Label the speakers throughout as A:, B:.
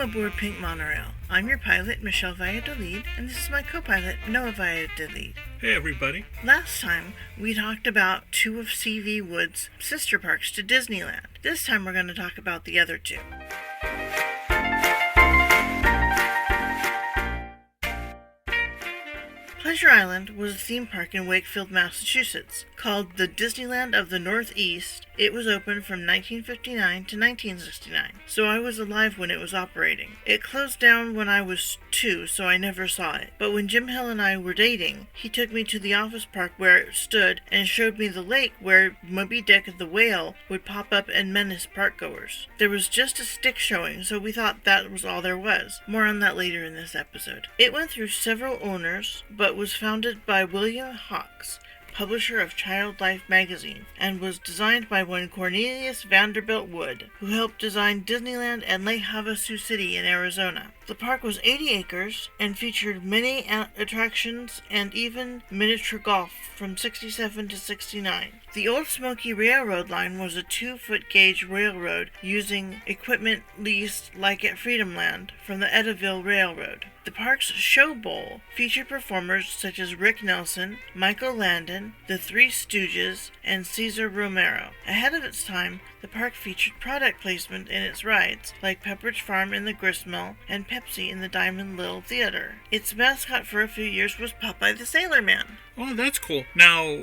A: aboard Pink Monorail. I'm your pilot, Michelle Valladolid, and this is my co-pilot, Noe Valladolid.
B: Hey everybody.
A: Last time, we talked about two of C.V. Wood's sister parks to Disneyland. This time we're going to talk about the other two. Pleasure Island was a theme park in Wakefield, Massachusetts. Called the Disneyland of the Northeast, it was open from 1959 to 1969, so I was alive when it was operating. It closed down when I was 2, so I never saw it. But when Jim Hill and I were dating, he took me to the office park where it stood and showed me the lake where Moby Dick the whale would pop up and menace parkgoers. There was just a stick showing, so we thought that was all there was. More on that later in this episode. It went through several owners, but was founded by William Hawks, publisher of Child Life magazine, and was designed by one Cornelius Vanderbilt Wood, who helped design Disneyland and Lake Havasu City in Arizona. The park was 80 acres and featured many attractions and even miniature golf from 67 to 69. The Old Smoky Railroad line was a 2-foot gauge railroad using equipment leased like at Freedomland from the Edaville Railroad. The park's show bowl featured performers such as Rick Nelson, Michael Landon, the Three Stooges, and Cesar Romero. Ahead of its time, the park featured product placement in its rides, like Pepperidge Farm in the Gristmill and Pepsi in the Diamond Lil Theater. Its mascot for a few years was Popeye the Sailor Man.
B: Oh, that's cool. Now,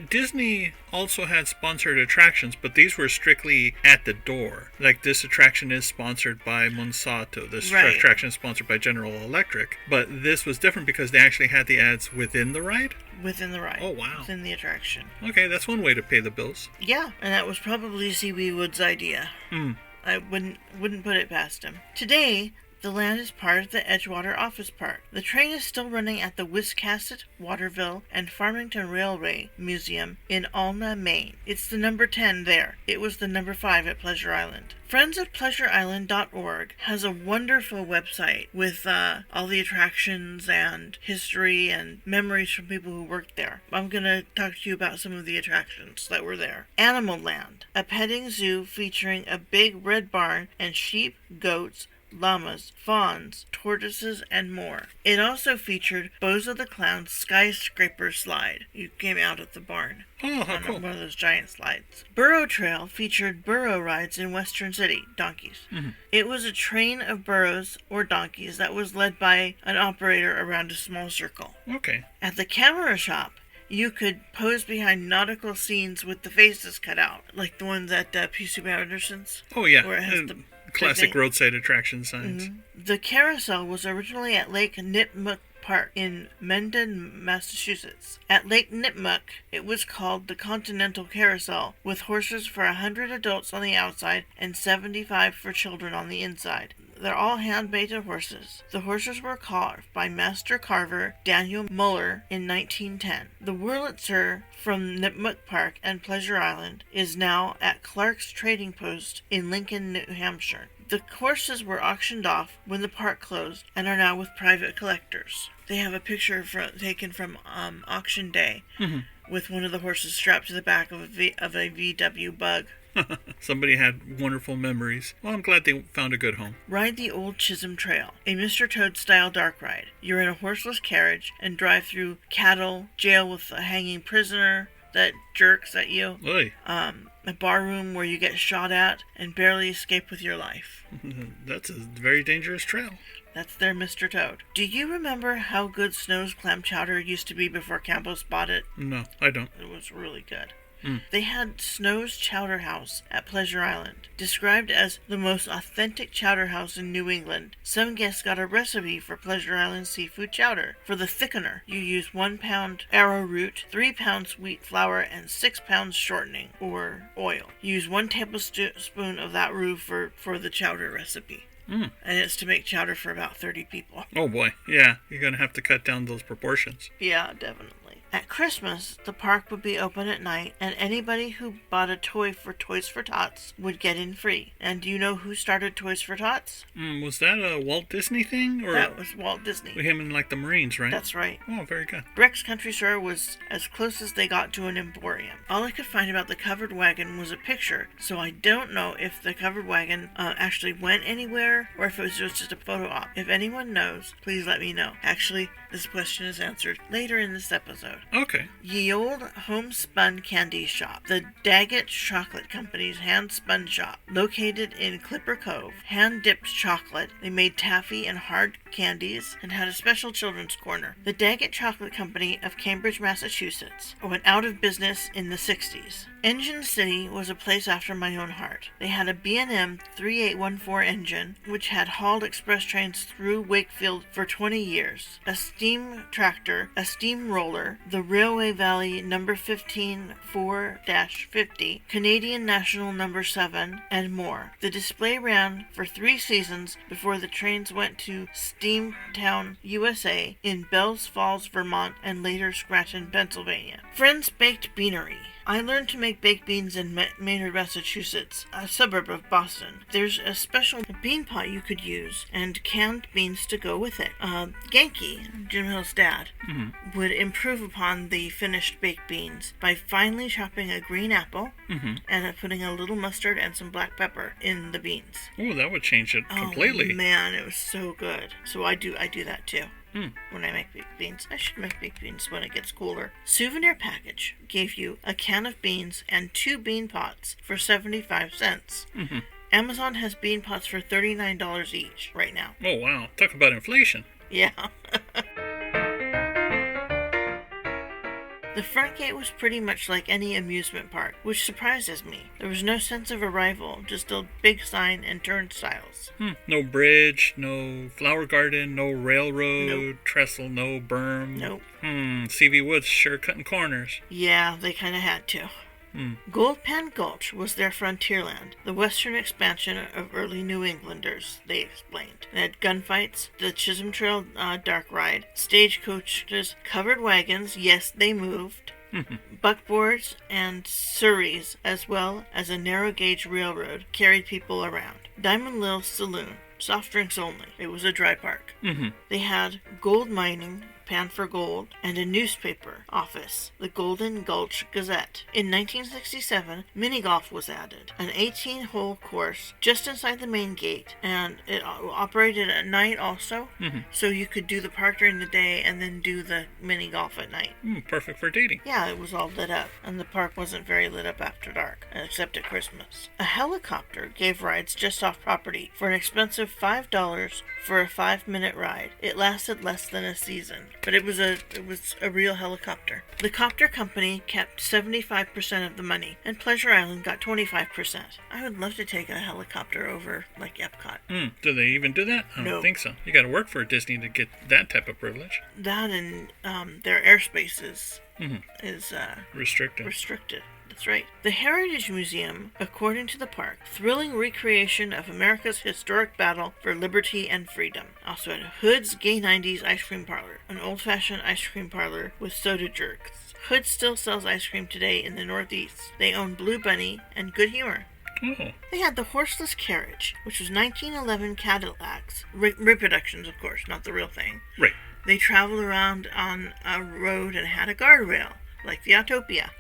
B: Disney also had sponsored attractions, but these were strictly at the door. Like, this attraction is sponsored by Monsanto. This attraction is sponsored by General Electric. But this was different because they actually had the ads within the ride?
A: Within the ride.
B: Oh, wow.
A: Within the attraction.
B: Okay, that's one way to pay the bills.
A: Yeah, and that was probably C.V. Wood's idea.
B: Hmm.
A: I wouldn't put it past him. Today, the land is part of the Edgewater Office Park. The train is still running at the Wiscasset, Waterville, and Farmington Railway Museum in Alma, Maine. It's the number 10 there. It was the number 5 at Pleasure Island. friendsofpleasureisland.org has a wonderful website with all the attractions and history and memories from people who worked there. I'm going to talk to you about some of the attractions that were there. Animal Land, a petting zoo featuring a big red barn and sheep, goats, llamas, fawns, tortoises, and more. It also featured Bozo the Clown's skyscraper slide. You came out of the barn.
B: Oh, how cool.
A: One of those giant slides. Burro Trail featured burro rides in Western City, donkeys.
B: Mm-hmm.
A: It was a train of burros, or donkeys, that was led by an operator around a small circle.
B: Okay.
A: At the camera shop, you could pose behind nautical scenes with the faces cut out, like the ones at P.C. Anderson's.
B: Oh, yeah.
A: Where it has the
B: classic roadside attraction signs.
A: Mm-hmm. The carousel was originally at Lake Nipmuc Park in Mendon, Massachusetts. At Lake Nipmuc, it was called the Continental Carousel, with horses for 100 adults on the outside and 75 for children on the inside. They're all hand-painted horses. The horses were carved by master carver Daniel Muller in 1910. The Wurlitzer from Nipmuc Park and Pleasure Island is now at Clark's Trading Post in Lincoln, New Hampshire. The horses were auctioned off when the park closed and are now with private collectors. They have a picture taken from auction day with one of the horses strapped to the back of a VW Bug.
B: Somebody had wonderful memories. Well, I'm glad they found a good home.
A: Ride the Old Chisholm Trail, a Mr. Toad-style dark ride. You're in a horseless carriage and drive through cattle, jail with a hanging prisoner that jerks at you, a bar room where you get shot at and barely escape with your life.
B: That's a very dangerous trail.
A: That's their Mr. Toad. Do you remember how good Snow's clam chowder used to be before Campbell's bought it?
B: No, I don't.
A: It was really good. They had Snow's Chowder House at Pleasure Island, described as the most authentic chowder house in New England. Some guests got a recipe for Pleasure Island seafood chowder. For the thickener, you use 1 pound arrowroot, 3 pounds wheat flour, and 6 pounds shortening, or oil. Use 1 tablespoon of that roux for the chowder recipe. And it's to make chowder for about 30 people.
B: Oh boy, yeah, you're going to have to cut down those proportions.
A: Yeah, definitely. At Christmas, the park would be open at night, and anybody who bought a toy for Toys for Tots would get in free. And do you know who started Toys for Tots?
B: Was that a Walt Disney thing? Or
A: that was Walt Disney.
B: Him and like the Marines, right?
A: That's right.
B: Oh, very good.
A: Breck's Country Store was as close as they got to an emporium. All I could find about the covered wagon was a picture, so I don't know if the covered wagon actually went anywhere or if it was just a photo op. If anyone knows, please let me know. Actually, this question is answered later in this episode.
B: Okay.
A: Ye Old Homespun Candy Shop. The Daggett Chocolate Company's hand-spun shop. Located in Clipper Cove. Hand-dipped chocolate. They made taffy and hard candies and had a special children's corner. The Daggett Chocolate Company of Cambridge, Massachusetts went out of business in the 60s. Engine City was a place after my own heart. They had a B&M 3814 engine, which had hauled express trains through Wakefield for 20 years, a steam tractor, a steam roller, the Railway Valley No. 15 4-50, Canadian National No. 7, and more. The display ran for 3 seasons before the trains went to Steamtown, USA, in Bells Falls, Vermont, and later Scranton, Pennsylvania. Friends Baked Beanery. I learned to make baked beans in Maynard, Massachusetts, a suburb of Boston. There's a special bean pot you could use and canned beans to go with it. Genki, Jim Hill's dad, would improve upon the finished baked beans by finely chopping a green apple and putting a little mustard and some black pepper in the beans.
B: Oh, that would change it completely.
A: Oh man, it was so good. So I do that too. When I make baked beans. I should make baked beans when it gets cooler. Souvenir package gave you a can of beans and 2 bean pots for 75 cents. Amazon has bean pots for $39 each right now.
B: Oh, wow. Talk about inflation.
A: Yeah. The front gate was pretty much like any amusement park, which surprises me. There was no sense of arrival, just a big sign and turnstiles.
B: No bridge, no flower garden, no railroad, trestle, no berm.
A: Nope.
B: C.V. Woods sure cutting corners.
A: Yeah, they kind of had to. Gold Pan Gulch was their frontierland, the western expansion of early New Englanders, they explained. They had gunfights, the Chisholm Trail dark ride, stagecoaches, covered wagons, yes, they moved, buckboards and surreys, as well as a narrow-gauge railroad carried people around. Diamond Lil Saloon, soft drinks only. It was a dry park. They had gold mining, pan for gold, and a newspaper office, the Golden Gulch Gazette. In 1967, mini golf was added, an 18-hole course just inside the main gate, and it operated at night also, so you could do the park during the day and then do the mini golf at night.
B: Perfect for dating.
A: Yeah, it was all lit up, and the park wasn't very lit up after dark, except at Christmas. A helicopter gave rides just off property for an expensive $5 for a 5-minute ride. It lasted less than a season, but it was a real helicopter. The copter company kept 75% of the money, and Pleasure Island got 25%. I would love to take a helicopter over, like Epcot.
B: Do they even do that? I don't think so. You got to work for Disney to get that type of privilege.
A: That and their airspace is restricted. That's right. The Heritage Museum, according to the park, thrilling recreation of America's historic battle for liberty and freedom. Also had Hood's Gay 90s Ice Cream Parlor, an old-fashioned ice cream parlor with soda jerks. Hood still sells ice cream today in the Northeast. They own Blue Bunny and Good Humor. They had the Horseless Carriage, which was 1911 Cadillacs. Reproductions, of course, not the real thing.
B: Right.
A: They traveled around on a road and had a guardrail, like the Autopia.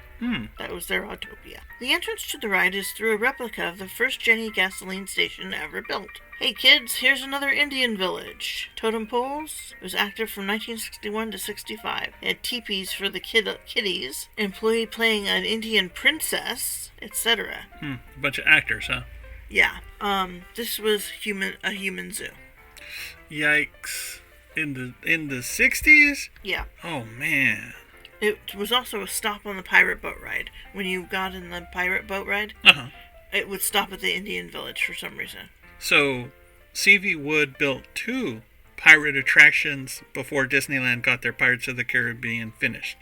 A: That was their Autopia. The entrance to the ride is through a replica of the first Jenny gasoline station ever built. Hey kids, here's another Indian village. Totem poles. It was active from 1961 to 65. It had teepees for the kiddies, employee playing an Indian princess, etc.
B: A bunch of actors, huh?
A: Yeah. This was a human zoo.
B: Yikes. In the 60s?
A: Yeah.
B: Oh man.
A: It was also a stop on the pirate boat ride. When you got in the pirate boat ride, it would stop at the Indian village for some reason.
B: So, C.V. Wood built 2 pirate attractions before Disneyland got their Pirates of the Caribbean finished.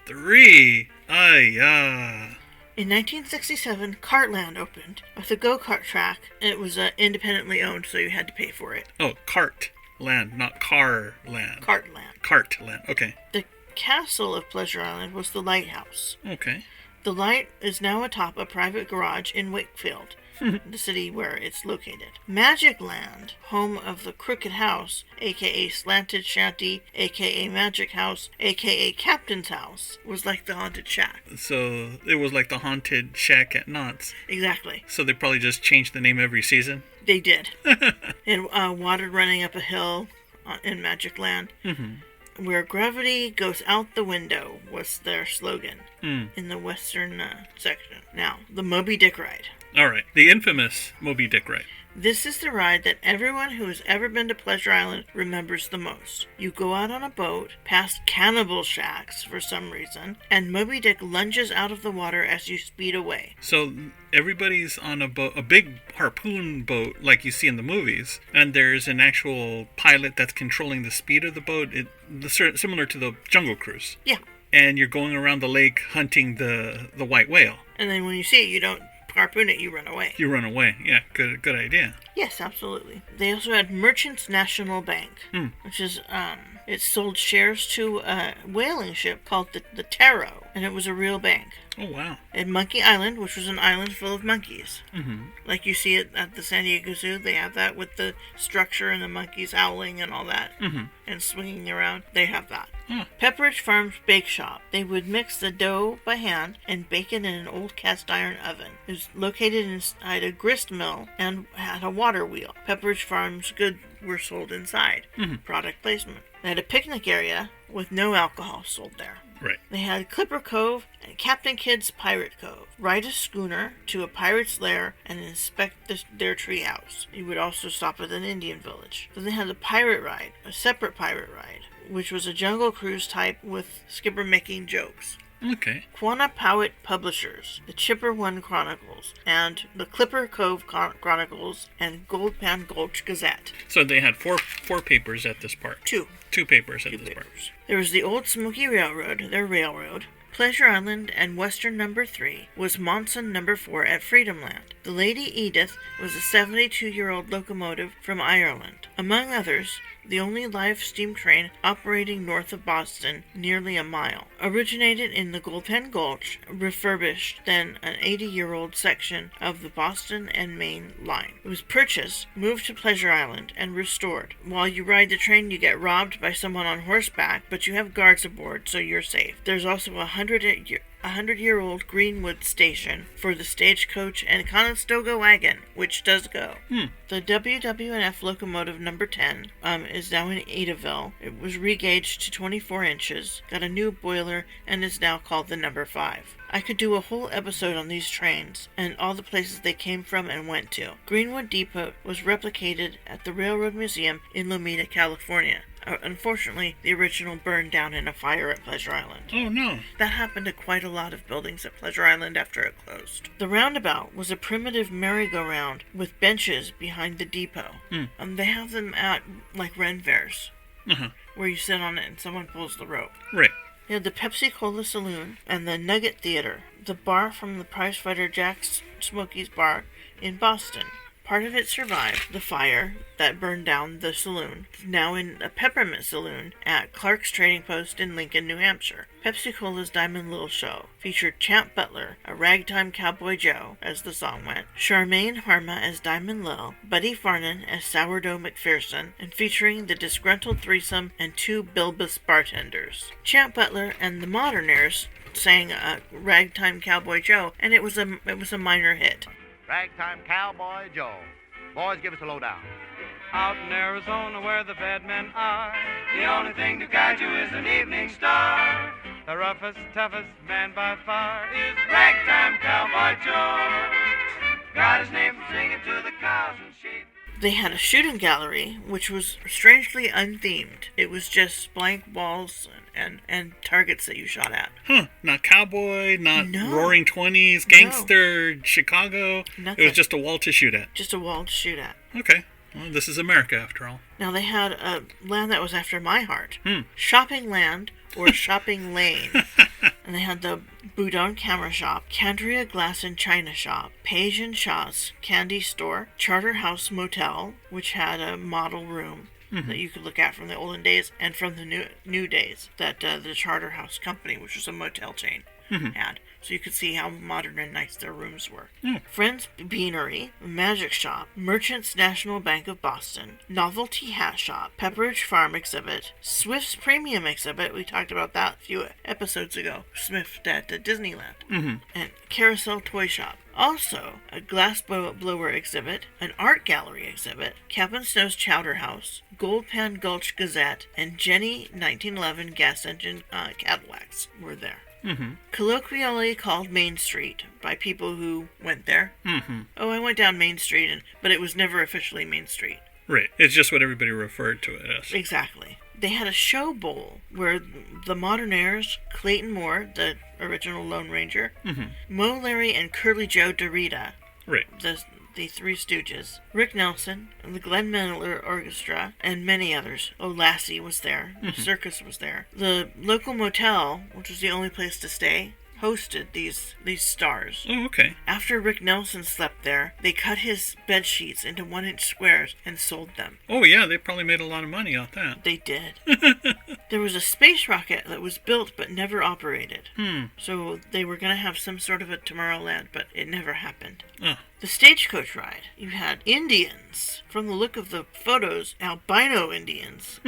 B: 3? In
A: 1967, Cartland opened with a go-kart track. It was independently owned, so you had to pay for it.
B: Oh, Cartland, not Car Land.
A: Cartland.
B: Cartland, okay.
A: The castle of Pleasure Island was the lighthouse.
B: Okay.
A: The light is now atop a private garage in Wakefield, the city where it's located. Magic Land, home of the Crooked House, aka Slanted Shanty, aka Magic House, aka Captain's House, was like the haunted shack.
B: So it was like the haunted shack at Knott's.
A: Exactly.
B: So they probably just changed the name every season?
A: They did. And water running up a hill in Magic Land. Mm-hmm. Where gravity goes out the window was their slogan in the western section. Now, the Moby Dick ride.
B: All right, the infamous Moby Dick ride.
A: This is the ride that everyone who has ever been to Pleasure Island remembers the most. You go out on a boat, past cannibal shacks for some reason, and Moby Dick lunges out of the water as you speed away.
B: So everybody's on a boat, a big harpoon boat like you see in the movies, and there's an actual pilot that's controlling the speed of the boat, similar to the Jungle Cruise.
A: Yeah.
B: And you're going around the lake hunting the white whale.
A: And then when you see it, you don't harpoon it, you run away.
B: You run away. Yeah, good idea.
A: Yes, absolutely. They also had Merchants National Bank, which is, it sold shares to a whaling ship called the Taro, and it was a real bank.
B: Oh, wow.
A: At Monkey Island, which was an island full of monkeys.
B: Mm-hmm.
A: Like you see it at the San Diego Zoo, they have that with the structure and the monkeys howling and all that, and swinging around. They have that. Pepperidge Farm's Bake Shop. They would mix the dough by hand and bake it in an old cast iron oven. It was located inside a grist mill and had a water wheel. Pepperidge Farm's goods were sold inside. Product placement. They had a picnic area with no alcohol sold there.
B: Right.
A: They had Clipper Cove and Captain Kidd's Pirate Cove. Ride a schooner to a pirate's lair and inspect their tree house. You would also stop at an Indian village. Then they had a pirate ride, a separate pirate ride, which was a jungle cruise type with skipper making jokes.
B: Okay.
A: Quannapowitt Publishers, the Chipper One Chronicles, and the Clipper Cove Chronicles, and Goldpan Gulch Gazette.
B: So they had four papers at this part. Two papers at this part.
A: There was the Old Smoky Railroad, their railroad. Pleasure Island and Western No. 3 was Monson No. 4 at Freedom Land. The Lady Edith was a 72-year-old locomotive from Ireland. Among others, the only live steam train operating north of Boston, nearly a mile. Originated in the Goldpan Gulch, refurbished then an 80-year-old section of the Boston and Maine line. It was purchased, moved to Pleasure Island, and restored. While you ride the train, you get robbed by someone on horseback, but you have guards aboard, so you're safe. There's also a 100-year-old Greenwood station for the stagecoach and Conestoga wagon, which does go. The WWF locomotive No. 10 is now in Adaville. It was regauged to 24 inches, got a new boiler, and is now called the No. 5. I could do a whole episode on these trains and all the places they came from and went to. Greenwood Depot was replicated at the Railroad Museum in Lomita, California. Unfortunately, the original burned down in a fire at Pleasure Island.
B: Oh, no.
A: That happened to quite a lot of buildings at Pleasure Island after it closed. The roundabout was a primitive merry-go-round with benches behind the depot. They have them at, like, Ren fairs, where you sit on it and someone pulls the rope.
B: Right.
A: They had the Pepsi Cola Saloon and the Nugget Theater, the bar from the prizefighter Jack Smokey's Bar in Boston. Part of it survived the fire that burned down the saloon, now in a peppermint saloon at Clark's Trading Post in Lincoln, New Hampshire. Pepsi Cola's Diamond Lil Show featured Champ Butler, a ragtime cowboy Joe, as the song went, Charmaine Harma as Diamond Lil, Buddy Farnan as Sourdough McPherson, and featuring the disgruntled threesome and two bilbous bartenders. Champ Butler and the Modernaires sang Ragtime Cowboy Joe, and it was a minor hit.
C: Ragtime Cowboy Joe. Boys, give us a lowdown.
D: Out in Arizona where the bad men are, the only thing to guide you is an evening star. The roughest, toughest man by far is Ragtime Cowboy Joe. Got his name from singing to the cows and sheep.
A: They had a shooting gallery, which was strangely unthemed. It was just blank walls and targets that you shot at.
B: Not cowboy, not roaring 20s, gangster, Chicago.
A: Nothing.
B: It was just a wall to shoot at.
A: Just a wall to shoot at.
B: Okay. Well, this is America, after all.
A: Now, they had a land that was after my heart. Shopping Land, or Shopping Lane. And they had the Boudon Camera Shop, Candria Glass and China Shop, Page and Shaw's Candy Store, Charter House Motel, which had a model room, that you could look at from the olden days and from the new days that the Charterhouse Company, which was a motel chain, had. So you could see how modern and nice their rooms were. Friends Beanery, Magic Shop, Merchants National Bank of Boston, Novelty Hat Shop, Pepperidge Farm Exhibit, Swift's Premium Exhibit, we talked about that a few episodes ago, Swift at Disneyland, and Carousel Toy Shop. Also, a glass blower exhibit, an art gallery exhibit, Captain Snow's Chowder House, Gold Pan Gulch Gazette, and Jenny 1911 gas engine Cadillacs were there. Colloquially called Main Street by people who went there. Oh, I went down Main Street, but it was never officially Main Street.
B: Right. It's just what everybody referred to it as.
A: Exactly. They had a show bowl where the Modernaires, Clayton Moore, the original Lone Ranger, Mo, Larry, and Curly Joe Dorita,
B: right,
A: the Three Stooges, Rick Nelson, the Glenn Miller Orchestra, and many others. Oh, Lassie was there. The circus was there. The local motel, which was the only place to stay, hosted these stars.
B: Oh, okay.
A: After Rick Nelson slept there, they cut his bed sheets into 1-inch squares and sold them.
B: Oh, yeah, they probably made a lot of money off that.
A: They did. There was a space rocket that was built but never operated. So they were going to have some sort of a Tomorrowland, but it never happened.
B: Oh.
A: The stagecoach ride. You had Indians. From the look of the photos, albino Indians.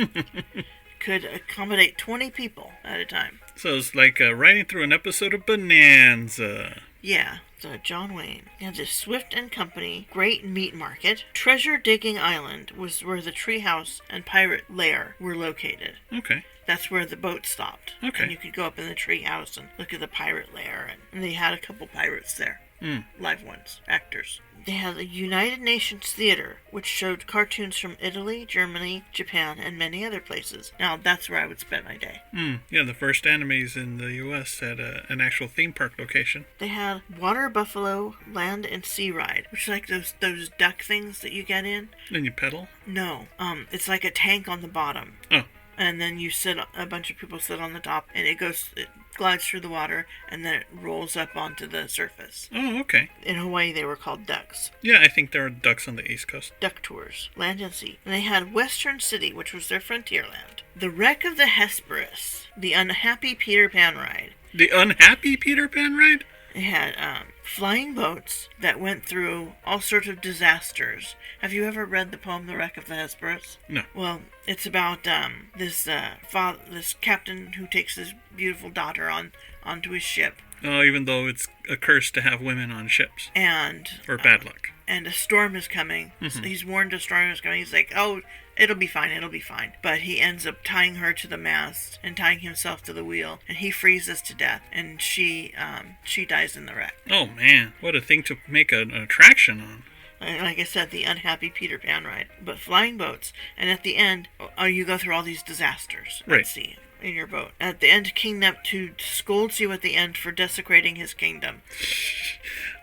A: Could accommodate 20 people at a time.
B: So it's like riding through an episode of Bonanza.
A: Yeah, so John Wayne. You had the Swift and Company Great Meat Market. Treasure Digging Island was where the treehouse and pirate lair were located.
B: Okay.
A: That's where the boat stopped.
B: Okay.
A: And you could go up in the treehouse and look at the pirate lair. And they had a couple pirates there. Live ones, actors. They had the United Nations Theater, which showed cartoons from Italy, Germany, Japan, and many other places. Now, that's where I would spend my day.
B: Yeah, the first animes in the U.S. had an actual theme park location.
A: They had Water Buffalo Land and Sea Ride, which is like those duck things that you get in.
B: Then you pedal?
A: No, it's like a tank on the bottom.
B: Oh.
A: And then a bunch of people sit on the top, and it glides through the water, and then it rolls up onto the surface.
B: Oh, okay.
A: In Hawaii, they were called ducks.
B: Yeah, I think there are ducks on the East Coast.
A: Duck tours, land and sea. And they had Western City, which was their frontier land. The Wreck of the Hesperus, the Unhappy Peter Pan ride.
B: The Unhappy Peter Pan ride?
A: They had flying boats that went through all sorts of disasters. Have you ever read the poem The Wreck of the Hesperus?
B: No.
A: Well, it's about this captain who takes his beautiful daughter onto his ship.
B: Oh, even though it's a curse to have women on ships. Or bad luck.
A: And a storm is coming. So he's warned a storm is coming. He's like, oh, it'll be fine. But he ends up tying her to the mast and tying himself to the wheel. And he freezes to death. And she dies in the wreck.
B: Oh, man. What a thing to make an attraction on.
A: Like I said, the Unhappy Peter Pan ride. But flying boats. And at the end, you go through all these disasters.
B: Right.
A: Let's see. In your boat. At the end, King Neptune scolds you at the end for desecrating his kingdom.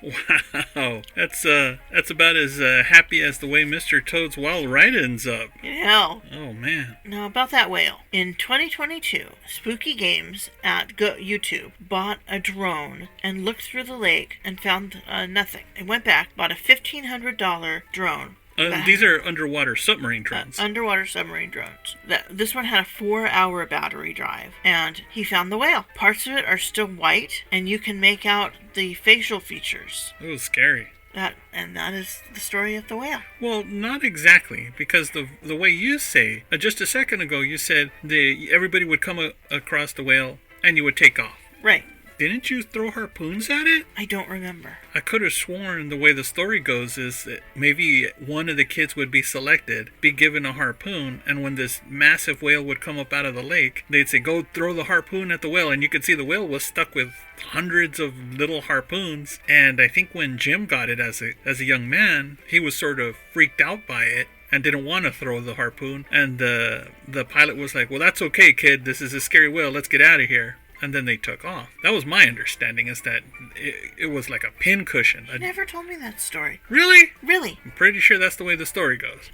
B: Wow, that's about as happy as the way Mr. Toad's Wild Ride ends up.
A: Yeah.
B: Oh, man.
A: Now, about that whale. In 2022, Spooky Games at YouTube bought a drone and looked through the lake and found nothing. They went back, bought a $1,500 drone.
B: These are underwater submarine drones.
A: Underwater submarine drones. This one had a 4-hour battery drive, and he found the whale. Parts of it are still white, and you can make out the facial features.
B: It was scary.
A: That is the story of the whale.
B: Well, not exactly, because the way you say, just a second ago, you said everybody would come across the whale, and you would take off.
A: Right.
B: Didn't you throw harpoons at it?
A: I don't remember.
B: I could have sworn the way the story goes is that maybe one of the kids would be selected, be given a harpoon, and when this massive whale would come up out of the lake, they'd say, go throw the harpoon at the whale, and you could see the whale was stuck with hundreds of little harpoons. And I think when Jim got it as a young man, he was sort of freaked out by it and didn't want to throw the harpoon. And the pilot was like, well, that's okay, kid. This is a scary whale. Let's get out of here. And then they took off. That was my understanding, is that it was like a pin cushion.
A: You never told me that story.
B: Really?
A: Really.
B: I'm pretty sure that's the way the story goes.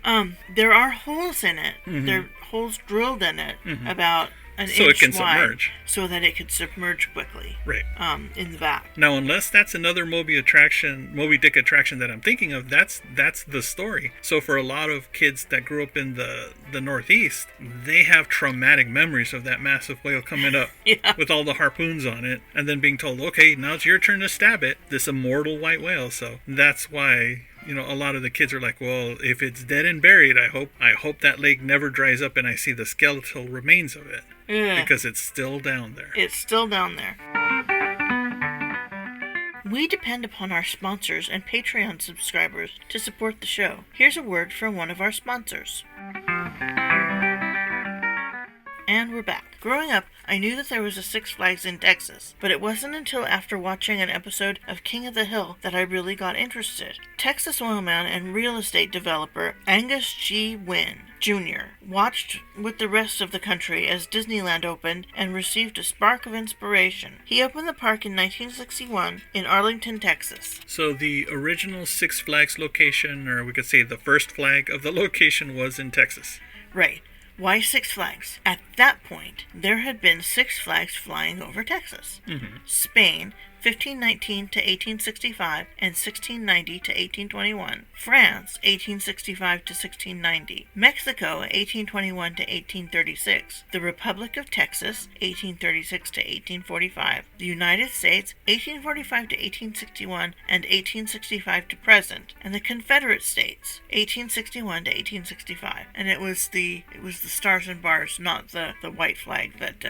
A: There are holes in it. There are holes drilled in it about an
B: so
A: inch
B: it can
A: wide,
B: submerge,
A: so that it could submerge quickly.
B: right?
A: In the back.
B: Now, unless that's another Moby Dick attraction that I'm thinking of, that's the story. So for a lot of kids that grew up in the Northeast, they have traumatic memories of that massive whale coming up with all the harpoons on it, and then being told, okay, now it's your turn to stab it, this immortal white whale. So that's why, a lot of the kids are like, well, if it's dead and buried, I hope that lake never dries up and I see the skeletal remains of it. Yeah. Because it's still down there.
A: It's still down there. We depend upon our sponsors and Patreon subscribers to support the show. Here's a word from one of our sponsors. And we're back. Growing up, I knew that there was a Six Flags in Texas, but it wasn't until after watching an episode of King of the Hill that I really got interested. Texas oilman and real estate developer Angus G. Wynn Jr. watched with the rest of the country as Disneyland opened and received a spark of inspiration. He opened the park in 1961 in Arlington, Texas.
B: So the original Six Flags location, or we could say the first flag of the location, was in Texas.
A: Right. Why Six Flags? At that point, there had been Six Flags flying over Texas. Mm-hmm. Spain, 1519 to 1865 and 1690 to 1821. France, 1865 to 1690. Mexico, 1821 to 1836. The Republic of Texas, 1836 to 1845. The United States, 1845 to 1861 and 1865 to present. And the Confederate States, 1861 to 1865. And it was the stars and bars, not the white flag that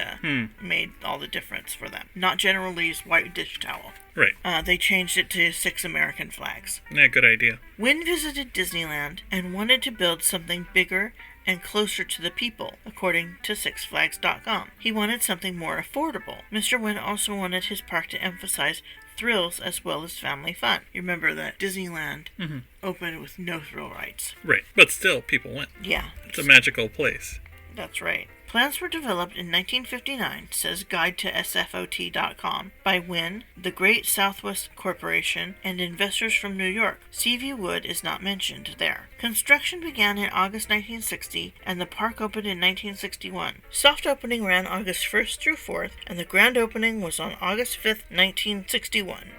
A: made all the difference for them. Not General Lee's white dish towel.
B: Right.
A: They changed it to 6 American flags.
B: Yeah, good idea.
A: Wynn visited Disneyland and wanted to build something bigger and closer to the people, according to SixFlags.com. He wanted something more affordable. Mr. Wynn also wanted his park to emphasize thrills as well as family fun. You remember that Disneyland opened with no thrill rides.
B: Right, but still, people went.
A: Yeah.
B: It's a magical place.
A: That's right. Plans were developed in 1959, says Guide to SFOT.com, by Wynn, the Great Southwest Corporation, and investors from New York. Seaview Wood is not mentioned there. Construction began in August 1960, and the park opened in 1961. Soft opening ran August 1st through 4th, and the grand opening was on August 5th, 1961.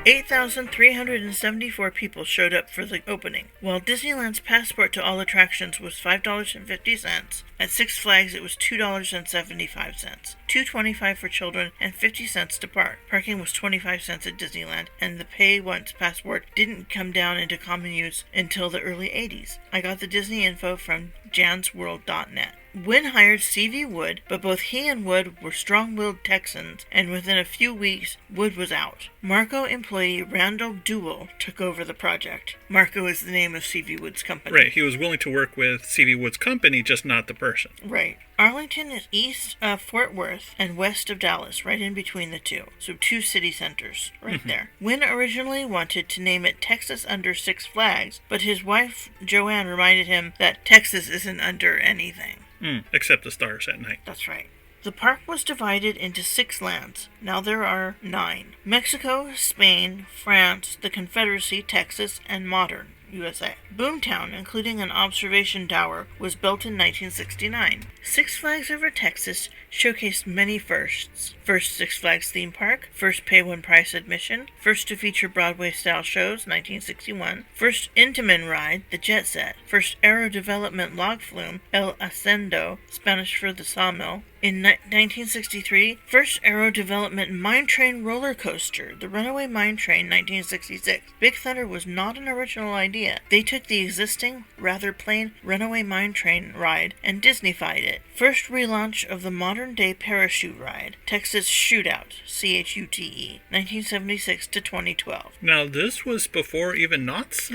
A: 8,374 people showed up for the opening. While Disneyland's passport to all attractions was $5.50, at Six Flags it was $2.75, $2.25 for children and 50 cents to park. Parking was 25 cents at Disneyland, and the pay-once passport didn't come down into common use until the early 80s. I got the Disney info from jansworld.net. Wynn hired C.V. Wood, but both he and Wood were strong-willed Texans, and within a few weeks, Wood was out. Marco employee Randall Duell took over the project. Marco is the name of C.V. Wood's company.
B: Right, he was willing to work with C.V. Wood's company, just not the person.
A: Right. Arlington is east of Fort Worth and west of Dallas, right in between the two. So 2 city centers right there. Wynn originally wanted to name it Texas Under Six Flags, but his wife Joanne reminded him that Texas isn't under anything.
B: Except the stars at night.
A: That's right. The park was divided into 6 lands. Now there are 9. Mexico, Spain, France, the Confederacy, Texas, and modern USA. Boomtown, including an observation tower, was built in 1969. Six Flags Over Texas showcased many firsts. First Six Flags theme park, first pay-one-price admission, first to feature Broadway-style shows, 1961, first Intamin ride, the Jet Set, first aero development log flume, El Ascendo, Spanish for the sawmill. In 1963, first aero development mine train roller coaster, the Runaway Mine Train, 1966. Big Thunder was not an original idea. They took the existing, rather plain Runaway Mine Train ride and Disneyfied it. First relaunch of the modern-day parachute ride, Texas Shootout, CHUTE, 1976 to 2012.
B: Now, this was before even Knott's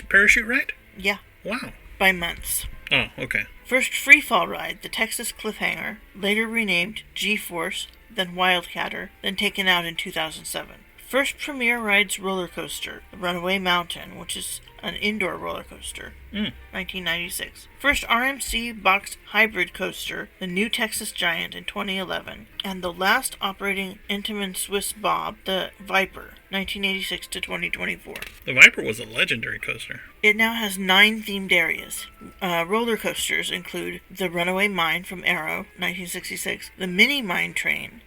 B: parachute ride?
A: Yeah.
B: Wow.
A: By months.
B: Oh, okay.
A: First freefall ride, the Texas Cliffhanger, later renamed G-Force, then Wildcatter, then taken out in 2007. First Premier Rides roller coaster, the Runaway Mountain, which is an indoor roller coaster. 1996. First RMC box hybrid coaster, the New Texas Giant in 2011. And the last operating Intamin Swiss Bob, the Viper, 1986 to 2024.
B: The Viper was a legendary coaster.
A: It now has 9 themed areas. Roller coasters include the Runaway Mine from Arrow, 1966, the Mini Mine Train,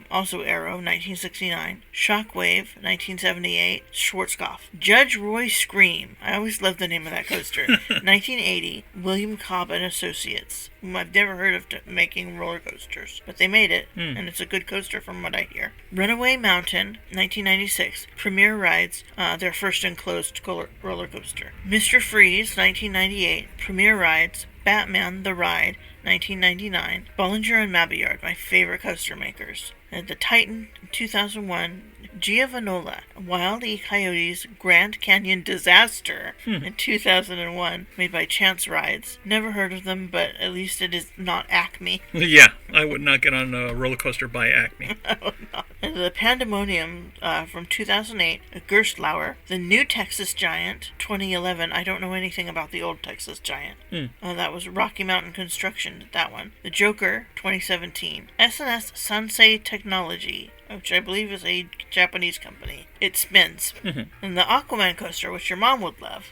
A: also Arrow, 1969, Shockwave, 1978, Schwarzkopf, Judge Roy Scream, I always loved the name of that coaster, 1980, William Cobb and Associates, whom I've never heard of making roller coasters, but they made it, and it's a good coaster from what I hear. Runaway Mountain, 1996, Premier Rides, their first enclosed roller coaster. Mr. Freeze, 1998, Premier Rides, Batman The Ride, 1999, Bollinger and Mabillard, my favorite coaster makers. And the Titan, 2001, Giovanola, Wild E. Coyote's Grand Canyon Disaster in 2001, made by Chance Rides. Never heard of them, but at least it is not Acme.
B: Yeah, I would not get on a roller coaster by Acme.
A: I would not. And the Pandemonium from 2008, Gerstlauer, the New Texas Giant, 2011. I don't know anything about the old Texas Giant. That was Rocky Mountain Construction, that one. The Joker, 2017. S&S Sansei Technology, which I believe is a Japanese company. It spins. And the Aquaman coaster, which your mom would love.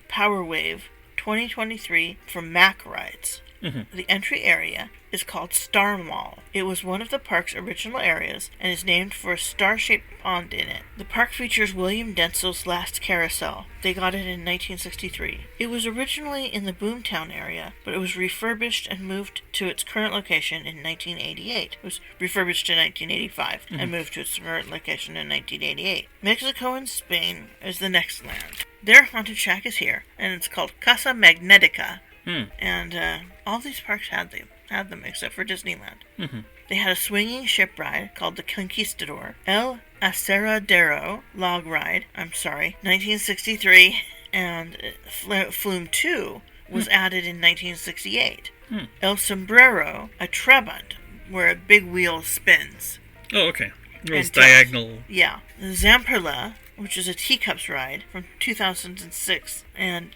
A: Power Wave, 2023, from Mack Rides. The entry area is called Star Mall. It was one of the park's original areas and is named for a star-shaped pond in it. The park features William Densel's last carousel. They got it in 1963. It was originally in the Boomtown area, but it was refurbished and moved to its current location in 1988. It was refurbished in 1985 and moved to its current location in 1988. Mexico and Spain is the next land. Their haunted shack is here, and it's called Casa Magnetica. And all these parks had them except for Disneyland. They had a swinging ship ride called the Conquistador, El Aserradero log ride, 1963, and Flume 2 was added in 1968. El Sombrero, a Trabant, where a big wheel spins.
B: Oh, okay. It was diagonal.
A: Yeah. Zamperla, which is a teacups ride from 2006. And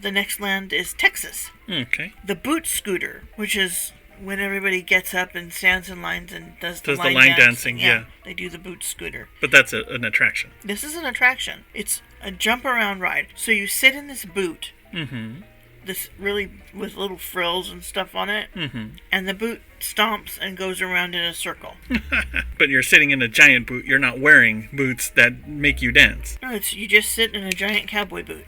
A: the next land is Texas.
B: Okay.
A: The Boot Scooter, which is when everybody gets up and stands in lines and does the line
B: dancing. Yeah.
A: They do the Boot Scooter.
B: But that's an attraction.
A: This is an attraction. It's a jump around ride. So you sit in this boot. This really with little frills and stuff on it. And the boot stomps and goes around in a circle.
B: But you're sitting in a giant boot. You're not wearing boots that make you dance.
A: No, you just sit in a giant cowboy boot.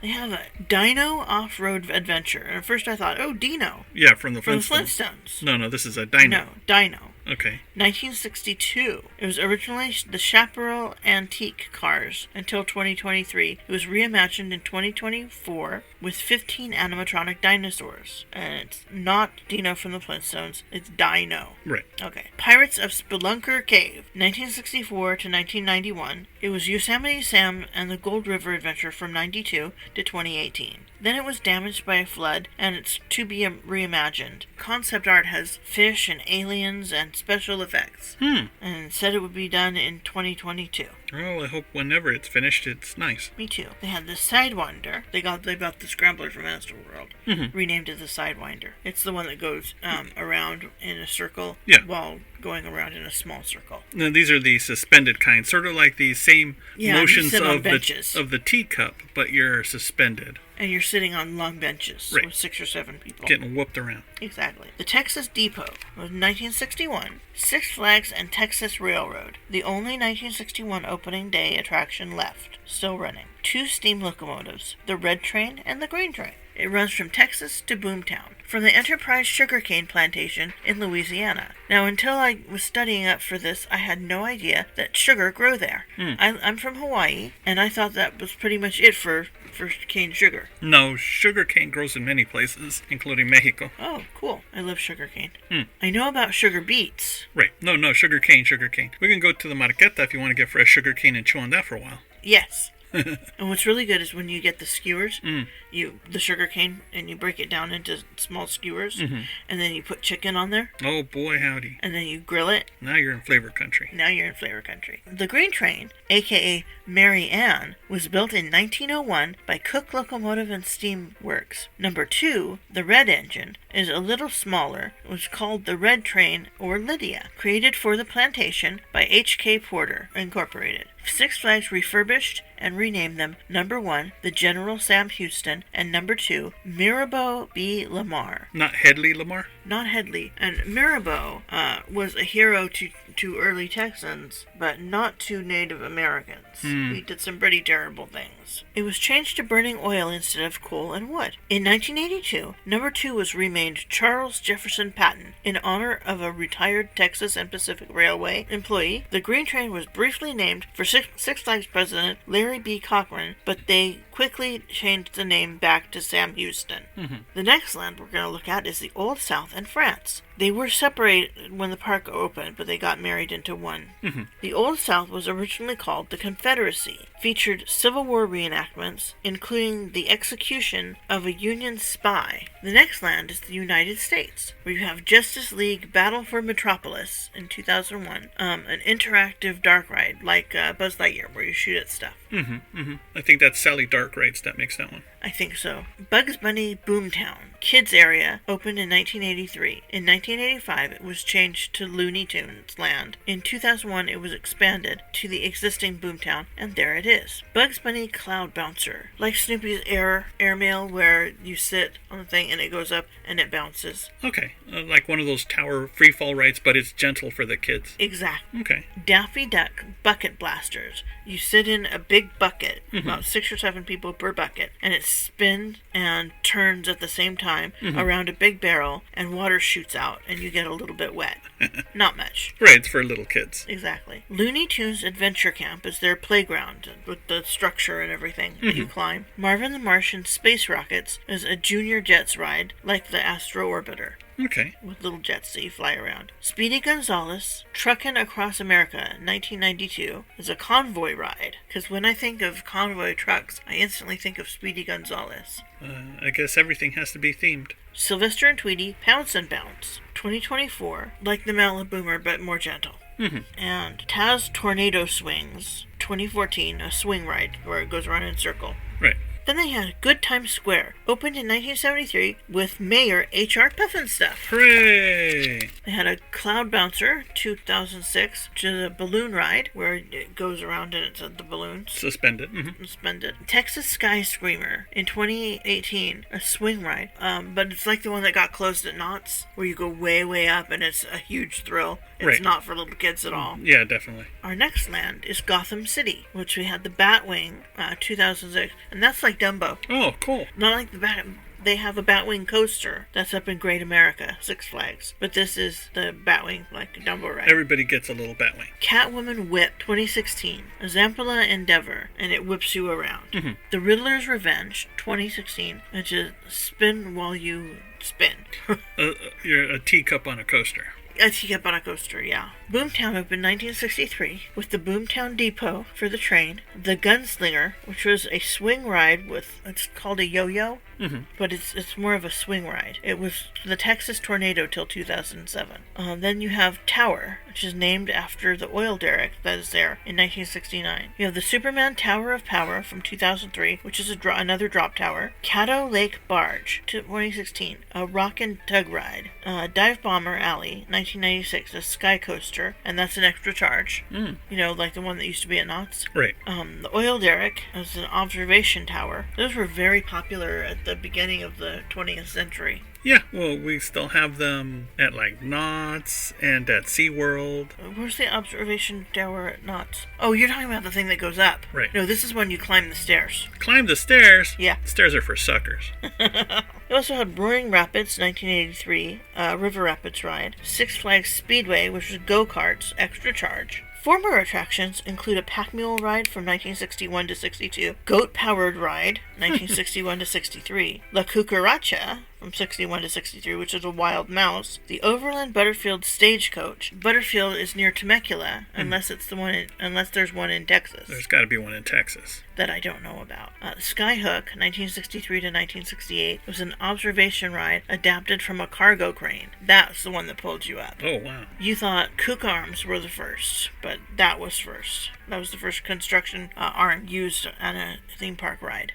A: They have a Dino Off-Road Adventure. And at first I thought, oh, Dino.
B: Yeah, from the
A: Flintstones.
B: No, this is a Dino.
A: No, Dino.
B: Okay.
A: 1962. It was originally the Chaparral Antique Cars until 2023. It was reimagined in 2024 with 15 animatronic dinosaurs. And it's not Dino from the Flintstones. It's Dino.
B: Right.
A: Okay. Pirates of Spelunker Cave, 1964 to 1991. It was Yosemite Sam and the Gold River Adventure from 92 to 2018. Then it was damaged by a flood, and it's to be reimagined. Concept art has fish and aliens and special effects. And said it would be done in 2022.
B: Well, I hope whenever it's finished, it's nice.
A: Me too. They had the Sidewinder. They bought the Scrambler from Astroworld. Renamed it the Sidewinder. It's the one that goes around in a circle while going around in a small circle.
B: Now, these are the suspended kind, sort of like the same motions of the teacup, but you're suspended.
A: And you're sitting on long benches with 6 or 7 people.
B: Getting whooped around.
A: Exactly. The Texas Depot was 1961. Six Flags and Texas Railroad. The only 1961 opening day attraction left. Still running. 2 steam locomotives. The Red Train and the Green Train. It runs from Texas to Boomtown, from the Enterprise sugarcane plantation in Louisiana. Now, until I was studying up for this, I had no idea that sugar grew there. I'm from Hawaii, and I thought that was pretty much it for cane sugar.
B: No, sugar cane grows in many places, including Mexico.
A: Oh, cool. I love sugar cane. I know about sugar beets.
B: Right. No, sugar cane. We can go to the Marqueta if you want to get fresh sugar cane and chew on that for a while.
A: Yes. And what's really good is when you get the skewers, the sugar cane, and you break it down into small skewers, and then you put chicken on there.
B: Oh boy, howdy.
A: And then you grill it.
B: Now you're in flavor country.
A: The grain train, aka Mary Ann, was built in 1901 by Cook Locomotive and Steam Works. Number 2, the red engine, is a little smaller. It was called the Red Train or Lydia, created for the plantation by H.K. Porter, Incorporated. Six Flags refurbished and renamed them Number 1, the General Sam Houston, and Number 2, Mirabeau B. Lamar.
B: Not Headley Lamar?
A: Not Headley. And Mirabeau was a hero to early Texans, but not to Native Americans. He did some pretty terrible things. It was changed to burning oil instead of coal and wood. In 1982, Number 2 was renamed Charles Jefferson Patton in honor of a retired Texas and Pacific Railway employee. The green train was briefly named for Six Flags president Larry B. Cochran, but they quickly changed the name back to Sam Houston. The next land we're going to look at is the Old South and France. They were separated when the park opened, but they got married into one. The Old South was originally called the Confederacy, featured Civil War reenactments, including the execution of a Union spy. The next land is the United States, where you have Justice League Battle for Metropolis in 2001, an interactive dark ride like Buzz Lightyear, where you shoot at stuff.
B: I think that's Sally Dark Rides that makes that one.
A: I think so. Bugs Bunny Boomtown, kids area, opened in 1983. In 1985, it was changed to Looney Tunes Land. In 2001, it was expanded to the existing Boomtown, and there it is. Bugs Bunny Cloud Bouncer, like Snoopy's airmail, where you sit on the thing and it goes up and it bounces.
B: Okay, like one of those tower freefall rides, but it's gentle for the kids.
A: Exactly.
B: Okay.
A: Daffy Duck Bucket Blasters. You sit in a big bucket, about 6 or 7 people per bucket, and it spins and turns at the same time around a big barrel, and water shoots out, and you get a little bit wet. Not much.
B: Right, it's for little kids.
A: Exactly. Looney Tunes Adventure Camp is their playground with the structure and everything that you climb. Marvin the Martian Space Rockets is a junior jets ride like the Astro Orbiter.
B: Okay.
A: With little jets that you fly around. Speedy Gonzales, Truckin' Across America, 1992, is a convoy ride. Because when I think of convoy trucks, I instantly think of Speedy Gonzales.
B: I guess everything has to be themed.
A: Sylvester and Tweety, Pounce and Bounce, 2024, like the Maliboomer, but more gentle. And Taz Tornado Swings, 2014, a swing ride where it goes around in a circle.
B: Right.
A: Then they had Good Time Square, opened in 1973 with Mayor H.R. Pufnstuf.
B: Hooray!
A: They had a Cloud Bouncer, 2006, which is a balloon ride where it goes around and it's the balloons.
B: Suspended.
A: Suspended. Texas Sky Screamer in 2018, a swing ride, but it's like the one that got closed at Knott's, where you go way, way up and it's a huge thrill. It's not for little kids at all.
B: Yeah, definitely.
A: Our next land is Gotham City, which we had the Batwing, 2006, and that's like Dumbo.
B: Oh, cool.
A: Not like the Bat. They have a Batwing coaster that's up in Great America, Six Flags. But this is the Batwing, like a Dumbo ride.
B: Everybody gets a little Batwing.
A: Catwoman Whip, 2016. A Zampala Endeavor, and it whips you around. The Riddler's Revenge, 2016, which is spin while you spin.
B: You're a teacup on a coaster.
A: A teacup on a coaster, yeah. Boomtown opened 1963 with the Boomtown Depot for the train, the Gunslinger, which was a swing ride with, it's called a yo-yo, but it's more of a swing ride. It was the Texas Tornado till 2007. Then you have Tower, which is named after the oil derrick that is there in 1969. You have the Superman Tower of Power from 2003, which is another drop tower. Caddo Lake Barge, 2016, a rock and tug ride. Dive Bomber Alley, 1996, a sky coaster, and that's an extra charge. You know, like the one that used to be at Knott's.
B: Right.
A: The oil derrick is an observation tower. Those were very popular at the beginning of the 20th century.
B: Yeah, well, we still have them at, like, Knott's and at SeaWorld.
A: Where's the observation tower at Knott's? Oh, you're talking about the thing that goes up.
B: Right.
A: No, this is when you climb the stairs.
B: Climb the stairs?
A: Yeah.
B: Stairs are for suckers.
A: We also had Roaring Rapids, 1983, River Rapids ride. Six Flags Speedway, which was go-karts, extra charge. Former attractions include a pack mule ride from 1961 to 62, goat-powered ride, 1961 to 63, La Cucaracha, from 61 to 63, which is a wild mouse. The Overland Butterfield Stagecoach. Butterfield is near Temecula, unless there's one in Texas.
B: There's got to be one in Texas
A: that I don't know about. Skyhook, 1963 to 1968, was an observation ride adapted from a cargo crane. That's the one that pulled you up.
B: Oh, wow.
A: You thought Cook Arms were the first, but that was first. That was the first construction arm used on a theme park ride.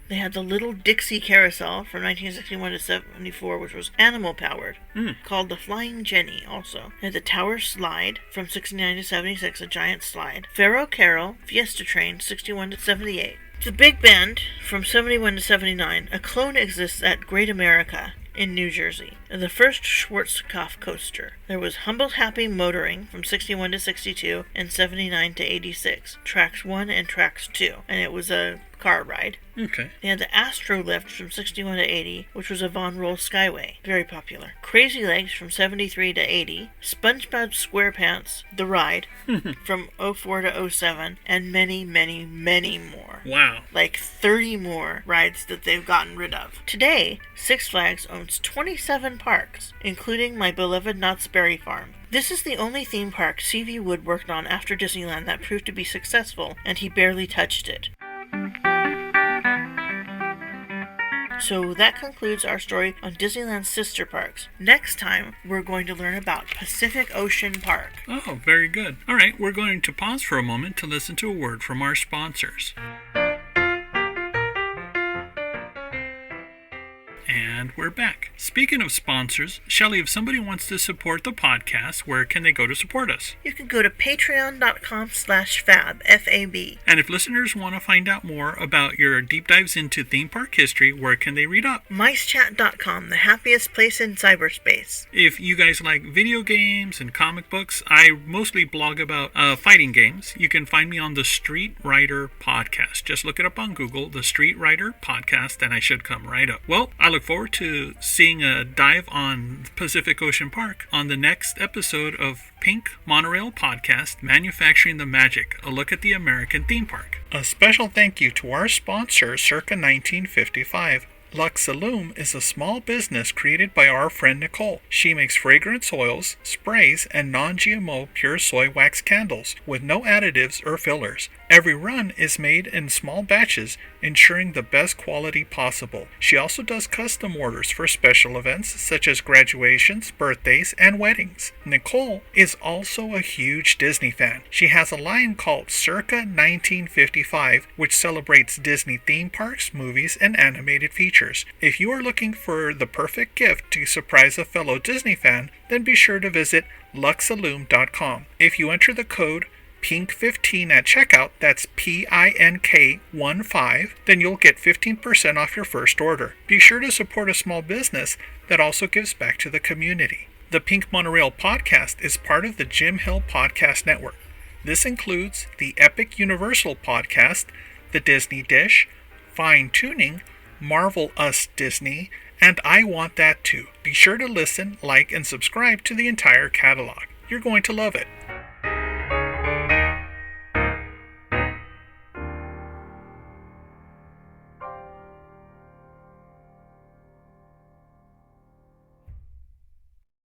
A: They had the Little Dixie Carousel from 1961 to 74, which was animal-powered, called the Flying Jenny also. They had the Tower Slide from 69 to 76, a giant slide. Pharaoh Carol Fiesta Train, 61 to 78. The Big Bend from 71 to 79. A clone exists at Great America in New Jersey. The first Schwarzkopf coaster. There was Humble Happy Motoring from 61 to 62 and 79 to 86. Tracks 1 and Tracks 2. And it was a car ride.
B: Okay.
A: They had the Astro Lift from 61 to 80, which was a Von Roll Skyway. Very popular. Crazy Legs from 73 to 80. SpongeBob SquarePants, the ride, from 04 to 07. And many, many, many more.
B: Wow.
A: Like 30 more rides that they've gotten rid of. Today, Six Flags owns 27 parks, including my beloved Knott's Berry Farm. This is the only theme park C.V. Wood worked on after Disneyland that proved to be successful, and he barely touched it. So that concludes our story on Disneyland's sister parks. Next time, we're going to learn about Pacific Ocean Park.
B: Oh, very good. All right, we're going to pause for a moment to listen to a word from our sponsors. And we're back. Speaking of sponsors, Shelly, if somebody wants to support the podcast, where can they go to support us?
A: You can go to patreon.com/fab, F-A-B.
B: And if listeners want to find out more about your deep dives into theme park history, where can they read up?
A: Micechat.com, the happiest place in cyberspace.
B: If you guys like video games and comic books, I mostly blog about fighting games. You can find me on the Street Writer Podcast. Just look it up on Google, the Street Writer Podcast, and I should come right up. Well, I look forward to seeing a dive on Pacific Ocean Park on the next episode of Pink Monorail Podcast, Manufacturing the Magic, a look at the American theme park. A special thank you to our sponsor, Circa 1955. Luxaloom is a small business created by our friend Nicole. She makes fragrance oils, sprays, and non-GMO pure soy wax candles with no additives or fillers. Every run is made in small batches, ensuring the best quality possible. She also does custom orders for special events such as graduations, birthdays, and weddings. Nicole is also a huge Disney fan. She has a line called Circa 1955, which celebrates Disney theme parks, movies, and animated features. If you are looking for the perfect gift to surprise a fellow Disney fan, then be sure to visit luxaloom.com. If you enter the code PINK15 at checkout, that's PINK15, then you'll get 15% off your first order. Be sure to support a small business that also gives back to the community. The Pink Monorail Podcast is part of the Jim Hill Podcast Network. This includes the Epic Universal Podcast, The Disney Dish, Fine Tuning, Marvel Us Disney, and I Want That Too. Be sure to listen, like, and subscribe to the entire catalog. You're going to love it.